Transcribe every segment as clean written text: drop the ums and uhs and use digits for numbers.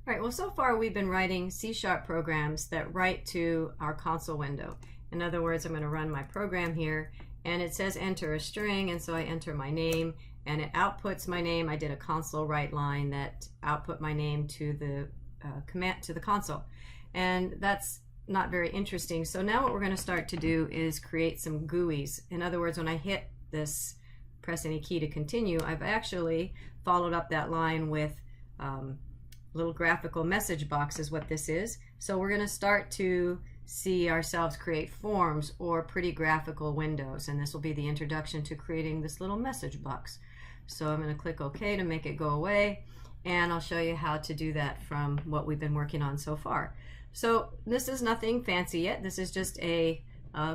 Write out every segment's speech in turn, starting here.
All right, well, so far we've been writing C# programs that write to our console window. In other words, I'm going to run my program here, and it says enter a string, and so I enter my name, and it outputs my name. I did a console write line that output my name to the command to the console, and that's not very interesting. So now what we're going to start to do is create some GUIs. In other words, when I hit this press any key to continue, I've actually followed up that line with little graphical message box is what this is. So we're going to start to see ourselves create forms or pretty graphical windows, and this will be the introduction to creating this little message box. So I'm going to click OK to make it go away, and I'll show you how to do that from what we've been working on so far. So this is nothing fancy yet. This is just a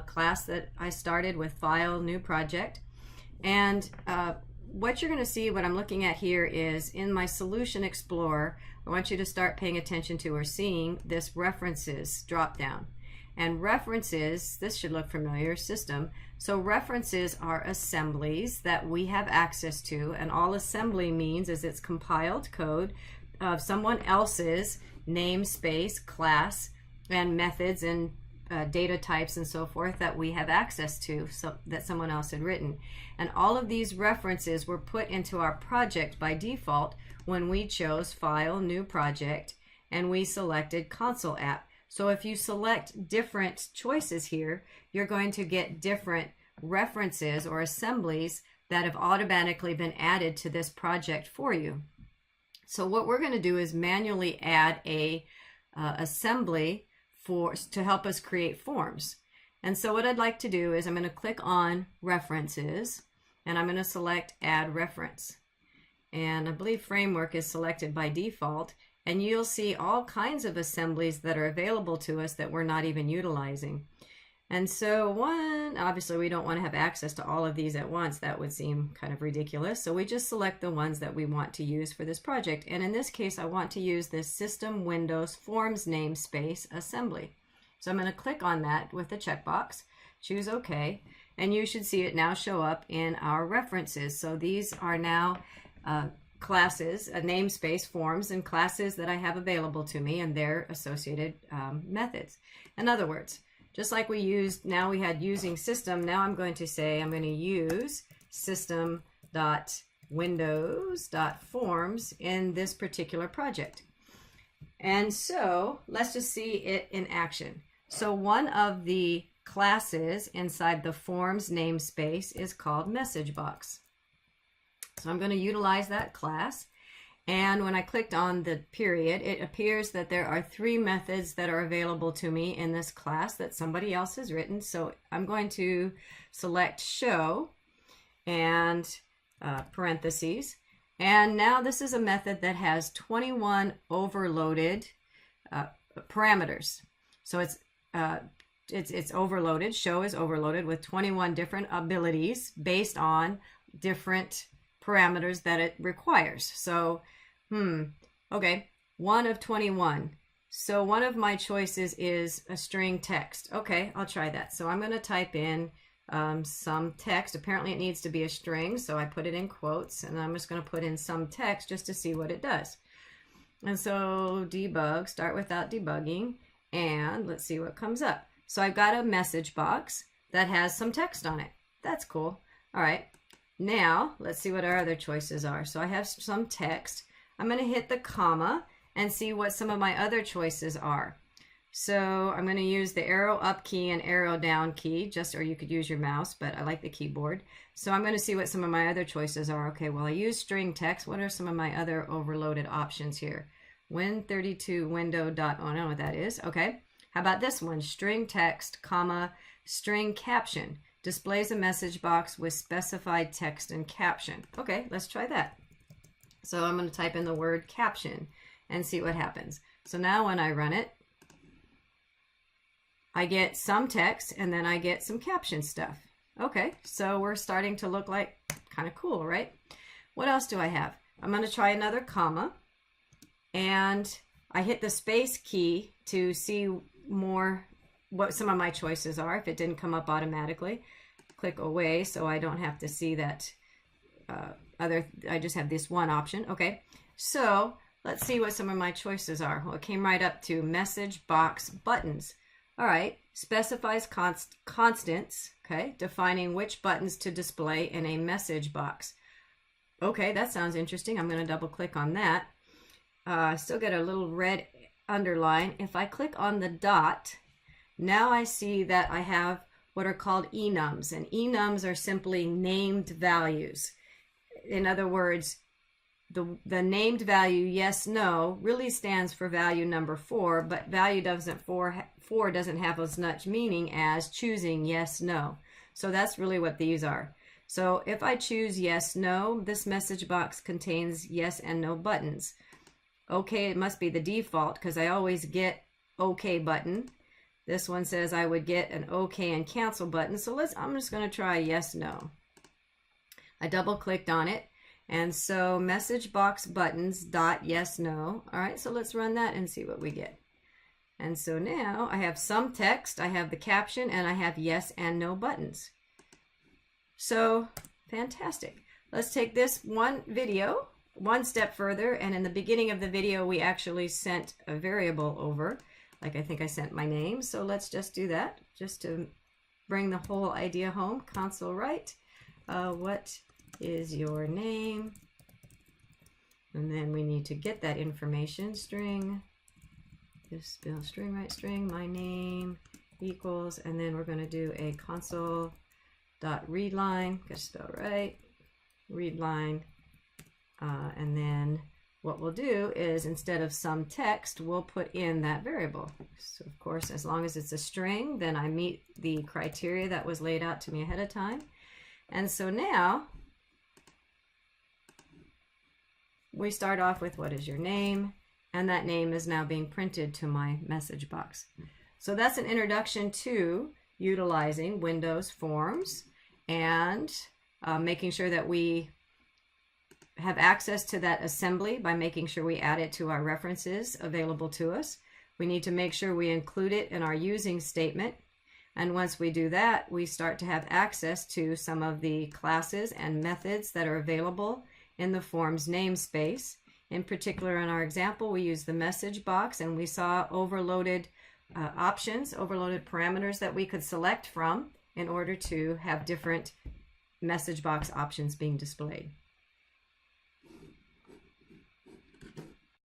class that I started with File, New Project, and what you're going to see, what I'm looking at here is in my Solution Explorer, I want you to start paying attention to or seeing this References drop down. And references, this should look familiar, System. So references are assemblies that we have access to, and all assembly means is it's compiled code of someone else's namespace, class, and methods and data types and so forth that we have access to, so that someone else had written. And all of these references were put into our project by default when we chose File, New Project, and we selected Console App. So if you select different choices here, you're going to get different references or assemblies that have automatically been added to this project for you. So what we're going to do is manually add a assembly to help us create forms. And so what I'd like to do is I'm going to click on References, and I'm going to select Add Reference. And I believe Framework is selected by default, and you'll see all kinds of assemblies that are available to us that we're not even utilizing. And so obviously we don't want to have access to all of these at once. That would seem kind of ridiculous. So we just select the ones that we want to use for this project. And in this case, I want to use this System Windows Forms namespace assembly. So I'm going to click on that with the checkbox, choose OK, and you should see it now show up in our references. So these are now classes, namespace, forms, and classes that I have available to me and their associated methods. In other words, just like we used, now we had using system, now I'm going to say I'm going to use system.windows.forms in this particular project. And so let's just see it in action. So one of the classes inside the forms namespace is called message box. So I'm going to utilize that class. And when I clicked on the period, it appears that there are 3 methods that are available to me in this class that somebody else has written. So I'm going to select show and parentheses. And now this is a method that has 21 overloaded parameters. So it's overloaded. Show is overloaded with 21 different abilities based on different parameters that it requires. So, okay, 1 of 21. So one of my choices is a string text. Okay, I'll try that. So I'm going to type in some text. Apparently it needs to be a string, so I put it in quotes, and I'm just going to put in some text just to see what it does. And so debug, start without debugging, and let's see what comes up. So I've got a message box that has some text on it. That's cool. All right. Now, let's see what our other choices are. So I have some text. I'm going to hit the comma and see what some of my other choices are. So I'm going to use the arrow up key and arrow down key, or you could use your mouse, but I like the keyboard. So I'm going to see what some of my other choices are. Okay, well, I use string text. What are some of my other overloaded options here? Win32 window dot, oh, I know what that is. Okay, how about this one? String text, comma, string caption. Displays a message box with specified text and caption. Okay, let's try that. So I'm going to type in the word caption and see what happens. So now when I run it, I get some text and then I get some caption stuff. Okay, so we're starting to look like kind of cool, right? What else do I have? I'm going to try another comma, and I hit the space key to see more what some of my choices are if it didn't come up automatically. Click away so I don't have to see that I just have this one option. Okay, so let's see what some of my choices are. Well, it came right up to message box buttons. All right, specifies constants, okay, defining which buttons to display in a message box. Okay, that sounds interesting. I'm going to double click on that. Still get a little red underline. If I click on the dot, now I see that I have what are called enums, and enums are simply named values. In other words, the named value yes, no really stands for value number 4, but value doesn't 4 doesn't have as much meaning as choosing yes, no. So that's really what these are. So if I choose yes, no, this message box contains yes and no buttons. Okay, it must be the default because I always get okay button. This one says I would get an okay and cancel button. So I'm just going to try yes, no. I double clicked on it. And so message box buttons dot yes, no. All right, so let's run that and see what we get. And so now I have some text, I have the caption, and I have yes and no buttons. So fantastic. Let's take this one video one step further, and in the beginning of the video we actually sent a variable over, like I think I sent my name. So let's just do that just to bring the whole idea home. Console write, what is your name? And then we need to get that information. String, just string write string, my name equals, and then we're going to do a console dot read line, got to spell right, read line, and then what we'll do is instead of some text, we'll put in that variable. So of course, as long as it's a string, then I meet the criteria that was laid out to me ahead of time. And so now we start off with what is your name, and that name is now being printed to my message box. So that's an introduction to utilizing Windows Forms and making sure that we have access to that assembly by making sure we add it to our references available to us. We need to make sure we include it in our using statement. And once we do that, we start to have access to some of the classes and methods that are available in the Forms namespace. In particular, in our example, we use the message box, and we saw overloaded options, overloaded parameters that we could select from in order to have different message box options being displayed.